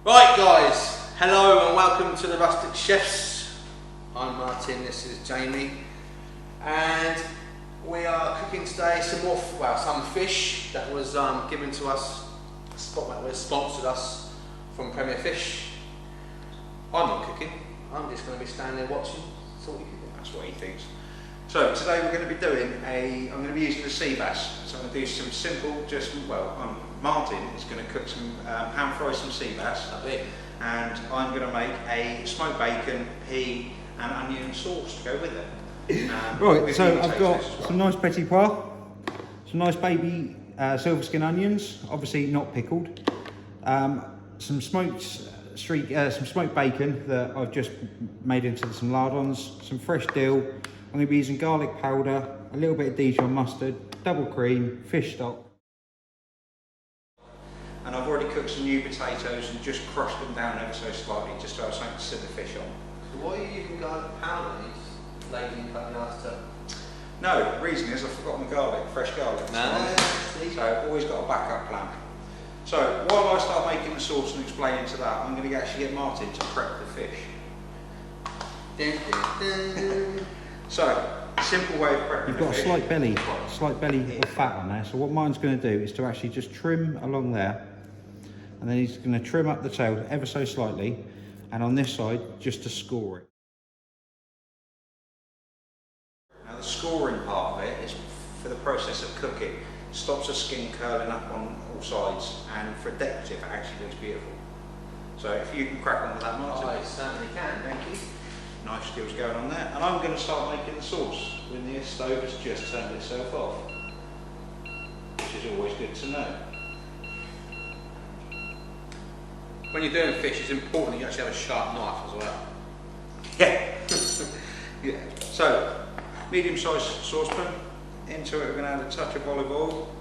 Right guys, hello and welcome to the Rustic Chefs. I'm Martin, this is Jamie, and we are cooking today some fish that was given to us, sponsored us from Premier Fish. I'm not cooking, I'm just going to be standing there watching. That's what we can do. That's what he thinks. So today we're going to be doing I'm going to be using the sea bass. So I'm going to do some simple, Martin is going to cook some, hand fry some sea bass. Lovely. And I'm going to make a smoked bacon, pea and onion sauce to go with it. Right, so I've got some nice petit pois, some nice baby silver skin onions, obviously not pickled, some smoked bacon that I've just made into some lardons, some fresh dill. I'm going to be using garlic powder, a little bit of Dijon mustard, double cream, fish stock. And I've already cooked some new potatoes and just crushed them down ever so slightly, just to have something to sit the fish on. So why are you using garlic powder? Lazy and cutting out to... No, the reason is I've forgotten the garlic, fresh garlic. So I've always got a backup plan. So while I start making the sauce and explaining to that, I'm going to actually get Martin to prep the fish. Dun, dun, dun. So, simple way of prepping You've got the a slight belly of fat on there, so what mine's going to do is to actually just trim along there, and then he's going to trim up the tail ever so slightly, and on this side just to score it. Now the scoring part of it is for the process of cooking. It stops the skin curling up on all sides, and for decorative it actually looks beautiful. So if you can crack on with that, Martin. I certainly can, thank you. Nice skills going on there. And I'm going to start making the sauce when the stove has just turned itself off, which is always good to know. When you're doing fish, it's important that you actually have a sharp knife as well. Yeah. Yeah. So, medium-sized saucepan. Into it we're going to add a touch of olive oil,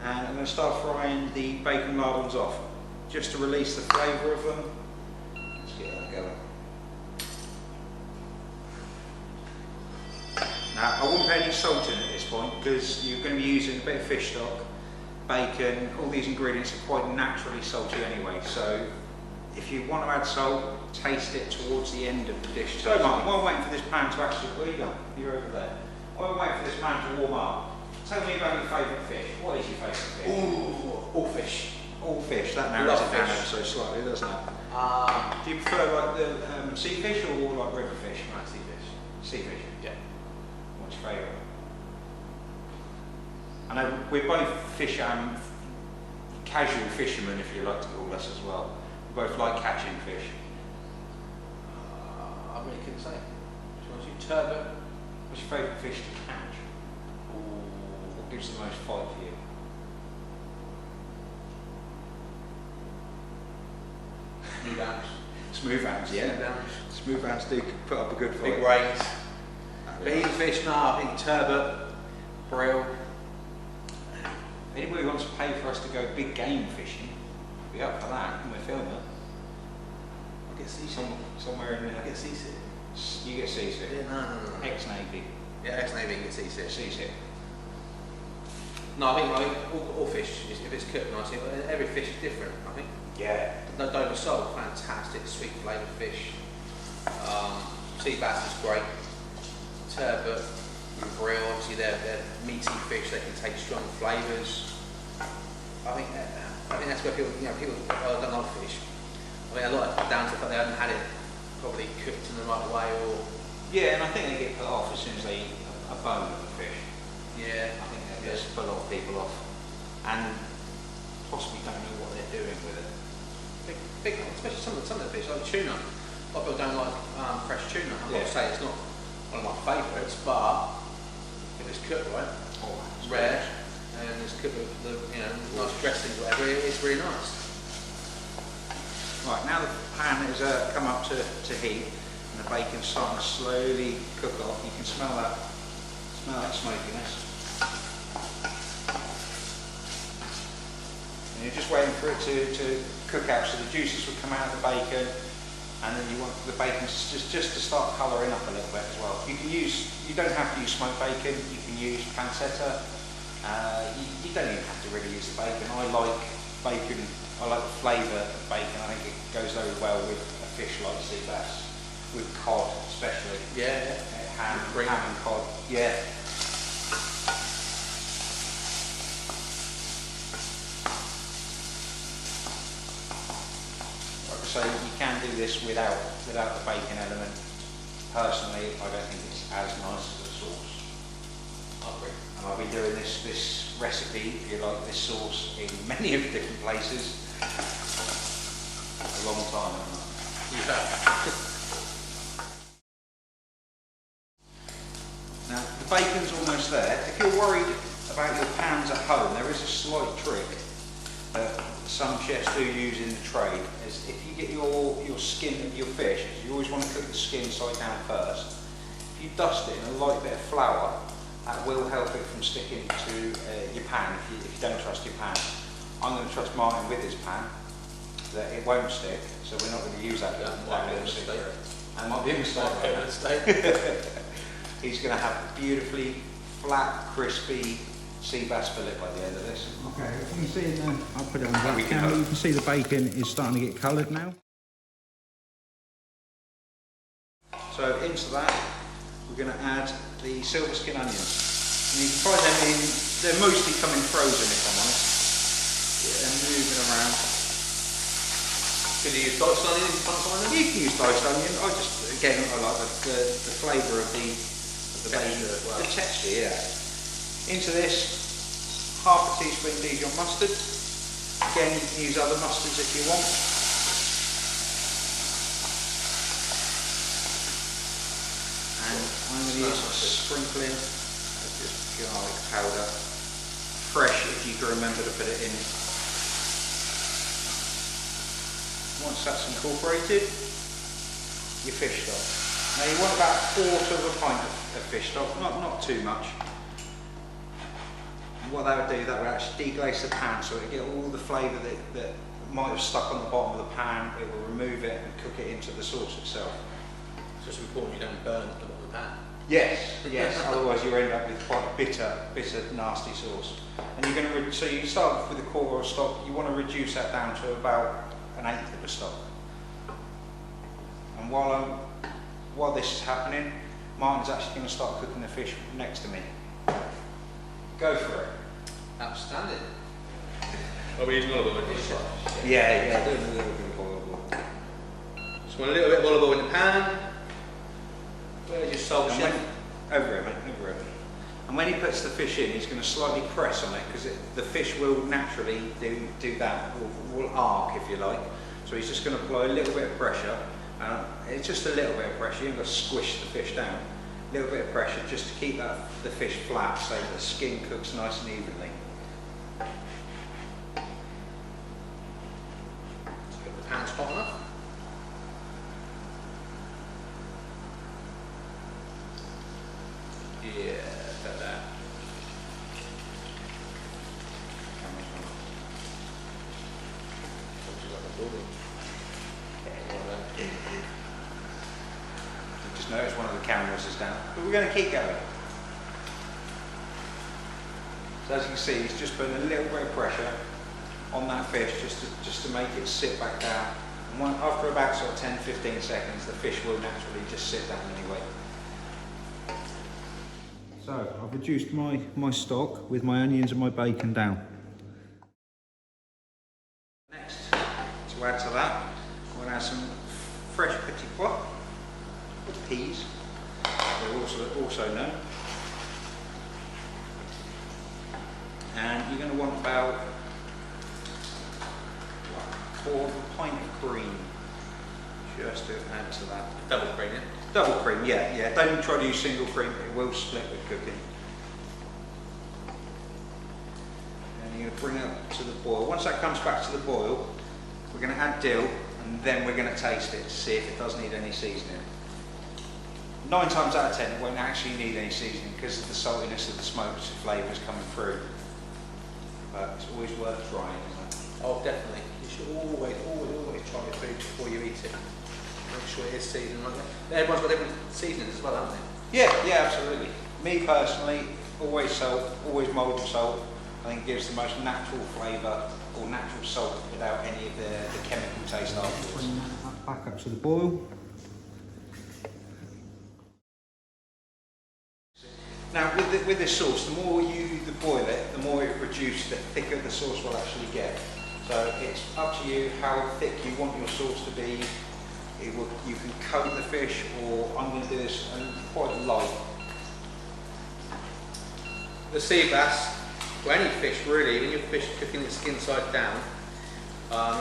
and I'm going to start frying the bacon lardons off, just to release the flavour of them. Let's get that going. Now, I wouldn't put any salt in at this point because you're going to be using a bit of fish stock, bacon, all these ingredients are quite naturally salty anyway, so if you want to add salt, taste it towards the end of the dish. So Martin, while I'm waiting for this pan to actually, where are you going? You're over there. While I'm waiting for this pan to warm up, tell me about your favourite fish. What is your favourite fish? Ooh, all fish. All fish, that narrows it down ever so slightly, doesn't it? Do you prefer like the sea fish or like river fish? Right, sea fish. Sea fish? Yeah. What's your favourite? I know we're both casual fishermen, if you like to call us as well. We both like catching fish. I really couldn't say. Which one's your turbot? What's your favourite fish to catch? What gives the most fight for you? Smooth ants. Smooth ants, yeah. Smooth ants do put up a good fight. Big rays. Big fish, no, I think turbot, brill. Anybody who wants to pay for us to go big game fishing, be up for that when we're filming. I get seasick. Somewhere in there. I get seasick. You get seasick? Yeah, no. Ex-Navy. Yeah, ex-Navy get seasick. Seasick. No, I think all fish, if it's cooked nicely, every fish is different, I think. Yeah. Dover sole, fantastic, sweet flavoured fish. Sea bass is great. Turbot and brill, obviously they're meaty fish, they can take strong flavours. I think that's where people don't like fish. I mean, a lot of down to the fact they haven't had it probably cooked in the right way, or... Yeah, and I think they get put off as soon as they eat a bone of a fish. Yeah. I think that just put a lot of people off. And possibly don't know what they're doing with it. Big, especially some of the fish, like tuna. A lot of people don't like fresh tuna. I'm not saying it's not one of my favourites, but if it's cooked right, it's rare, and it's cooked with the nice dressings, whatever, it's really nice. Right, now the pan has come up to heat, and the bacon's starting to slowly cook off. You can smell that smokiness. And you're just waiting for it to cook out, so the juices will come out of the bacon, and then you want the bacon just to start colouring up a little bit as well. You don't have to use smoked bacon. You can use pancetta. You don't even have to really use the bacon. I like bacon I like the flavour of bacon. I think it goes very well with a fish like sea bass, with cod especially. Yeah. Ham and cod. Yeah. Like I say, you can do this without the bacon element. Personally, I don't think it's as nice as a sauce. I agree. And I'll be doing this recipe, if you like, this sauce in many of the different places. A long time, haven't I? Yeah. Now, the bacon's almost there. If you're worried about your pans at home, there is a slight trick that some chefs do use in the trade. Is if you get your skin of your fish, you always want to cook the skin side down first. If you dust it in a light bit of flour, that will help it from sticking to your pan if you don't trust your pan. I'm going to trust Martin with his pan, that it won't stick, so we're not going to use that little secret. And might be a mistake. He's going to have a beautifully flat, crispy sea bass fillet by the end of this. Okay, you can see in the, I'll put it on the camera, you can see the bacon is starting to get coloured now. So into that, we're going to add the silver skin onions. And you can find them in, they're mostly coming frozen if I'm honest. They're moving around. Can you use diced onion in front of onion? You can use diced onion. I like the flavour of the bacon, well. the texture, yeah. Into this, half a teaspoon Dijon mustard. Again, you can use other mustards if you want. And I'm going to use a sprinkling of just garlic powder. Fresh if you can remember to put it in. Once that's incorporated, your fish stock. Now you want about a quarter of a pint of fish stock, not too much. And what that would do, that would actually deglaze the pan so it would get all the flavour that might have stuck on the bottom of the pan. It will remove it and cook it into the sauce itself. So it's important you don't burn the bottom of the pan. Yes, otherwise you end up with quite a bitter, nasty sauce. And you're going to, so you start off with a quarter of stock, you want to reduce that down to about an eighth of a stock. And while this is happening, Martin's actually going to start cooking the fish next to me. Go for it. Outstanding. Are we using olive oil? Yeah, doing a little bit of olive oil. Just want a little bit of olive oil in the pan. Where's your salt, chef? Over it, mate, over it. And when he puts the fish in, he's going to slightly press on it because the fish will naturally do that, will arc if you like. So he's just going to apply a little bit of pressure. It's just a little bit of pressure, you haven't got to squish the fish down. A little bit of pressure just to keep the fish flat so the skin cooks nice and evenly. So the pan's hot enough. Yeah, about that. Just notice one of the cameras is down, but we're going to keep going. So as you can see, he's just putting a little bit of pressure on that fish just to make it sit back down. And after about sort of 10-15 seconds, the fish will naturally just sit down anyway. So I've reduced my stock with my onions and my bacon down. Next, to add to that, I'm going to add some fresh petit pois, or peas, they're also known. And you're going to want about a quarter of a pint of cream just to add to that. Double cream, yeah? Double cream, yeah. Don't try to use single cream, it will split with cooking. And you're going to bring it up to the boil. Once that comes back to the boil, we're going to add dill and then we're going to taste it to see if it does need any seasoning. 9 times out of 10 it won't actually need any seasoning because of the saltiness of the smoked flavours coming through. But it's always worth trying, isn't it? Oh, definitely. You should always try your food before you eat it. Make sure it is seasoned like that. Everyone's got different seasonings as well, haven't they? Yeah, absolutely. Me personally, always salt, always moulded salt. I think it gives the most natural flavour or natural salt without any of the chemical taste afterwards. Bring that back up to the boil. Now with this sauce, the more you boil it, the more it reduces, the thicker the sauce will actually get. So it's up to you how thick you want your sauce to be. You can coat the fish, or I'm going to do this quite light. The sea bass, or any fish really, when you're fish cooking it skin side down,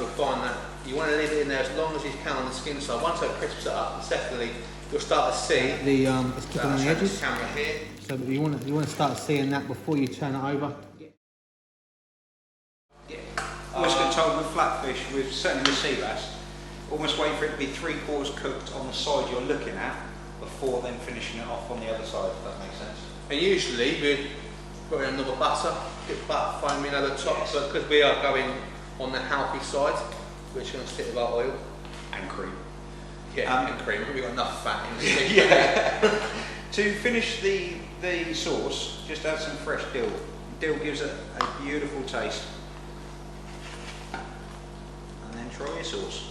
you'll find that you want to leave it in there as long as you can on the skin side. Once it crisps it up, and secondly, you'll start to see It's cooking on the edges. Camera here. So you want to start seeing that before you turn it over. Yeah. Always get told with flatfish, with certainly with sea bass, almost wait for it to be 3/4 cooked on the side you're looking at before then finishing it off on the other side, if that makes sense. And usually we put in another butter, get butter foaming over the top, Yes. but because we are going on the healthy side, we're just going to stick with our oil. And cream. Yeah, and cream. We've got enough fat in this. Yeah. To finish the sauce, just add some fresh dill. Dill gives it a beautiful taste. And then try your sauce.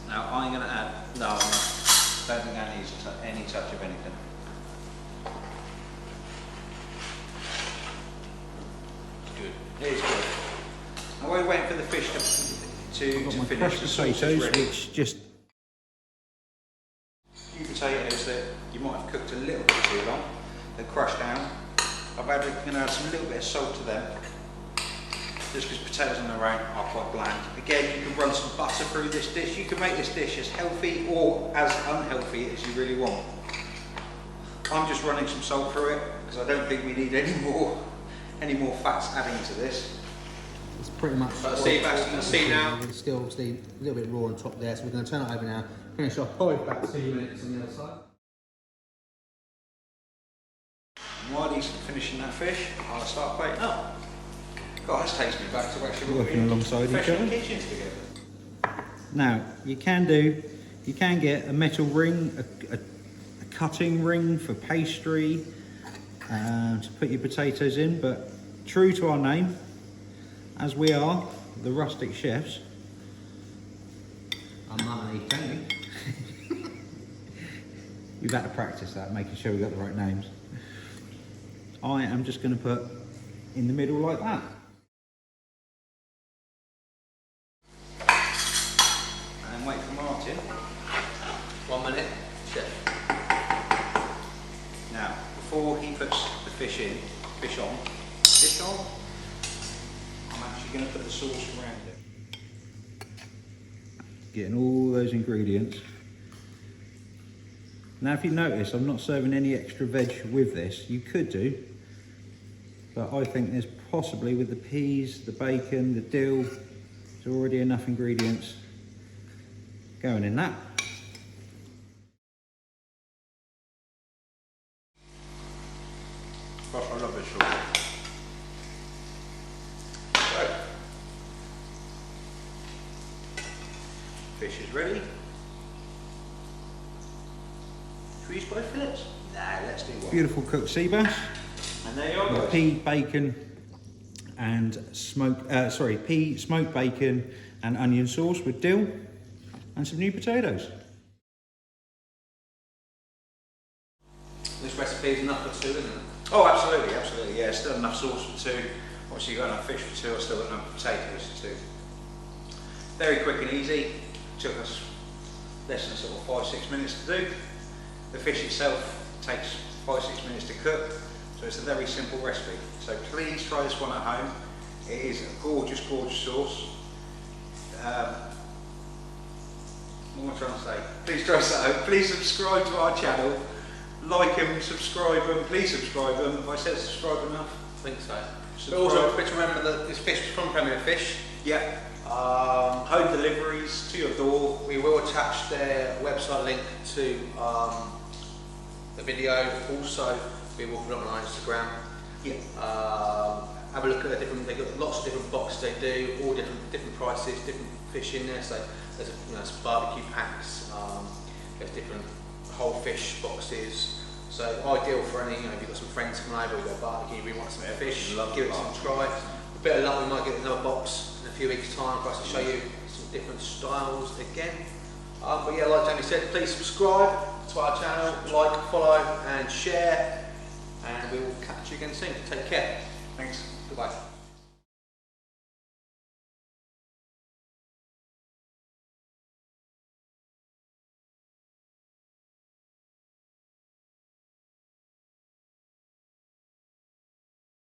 Now I'm going to add, no, I'm not. Don't think that needs any touch of anything. It's good. It is good. Now while you're waiting for the fish to Got my finish, crushed the sauce is potatoes, ready. which just Few potatoes that you might have cooked a little bit too long. They're crushed down. I'm going to add some little bit of salt to them, just because potatoes on their own are quite bland. Again, you can run some butter through this dish. You can make this dish as healthy or as unhealthy as you really want. I'm just running some salt through it because I don't think we need any more fats adding to this. it's pretty much. But sea bass, you can see now. It's still obviously a little bit raw on top there, so we're going to turn it over now. Finish off probably about 2 minutes on the other side. And while he's finishing that fish, I'll start plating up. God, this takes me back to actually Working alongside each professional other. kitchens together. Now you can get a metal ring, a cutting ring for pastry to put your potatoes in, but true to our name, as we are the Rustic Chefs. I'm not an Jamie. We've had to practice that, making sure we got the right names. I am just going to put in the middle like that. And wait for Martin. 1 minute. Chef. Now, before he puts the fish on, I'm actually going to put the sauce around it. Getting all those ingredients. Now if you notice, I'm not serving any extra veg with this. You could do, but I think there's possibly, with the peas, the bacon, the dill, there's already enough ingredients going in that. Gosh, I love this sauce. So, fish is ready. Should we use both fillets? Nah, let's do one. Beautiful cooked sea bass. And there you are, With guys. pea, bacon, and smoked bacon and onion sauce with dill, and some new potatoes. This recipe is enough for 2, isn't it? Oh, absolutely, absolutely. Yeah, still enough sauce for 2. Obviously, you've got enough fish for 2. I've still got enough potatoes for 2. Very quick and easy. Took us less than sort of 5-6 minutes to do. The fish itself takes 5-6 minutes to cook, so it's a very simple recipe. So please try this one at home. It is a gorgeous, gorgeous sauce. What am I trying to say? Please try this at home. Please subscribe to our channel. Like them, subscribe them. Please subscribe them. Have I said subscribe enough? I think so. But Subscribe. also, quick to remember that this fish is from Premier Fish. Yeah. Home deliveries to your door. We will attach their website link to the video. Also, we will put it on our Instagram. Yeah. Have a look at the different. They've got lots of different boxes they do, all different prices, different fish in there. So there's there's barbecue packs. There's different whole fish boxes. So ideal for any, if you've got some friends coming over, you've got a barbecue, you really want some fish, give it some try. A bit of luck, we might get another box in a few weeks' time for us to show you some different styles again. But yeah, like Jamie said, please subscribe to our channel, like, follow and share, and we will catch you again soon. Take care. Thanks. Goodbye.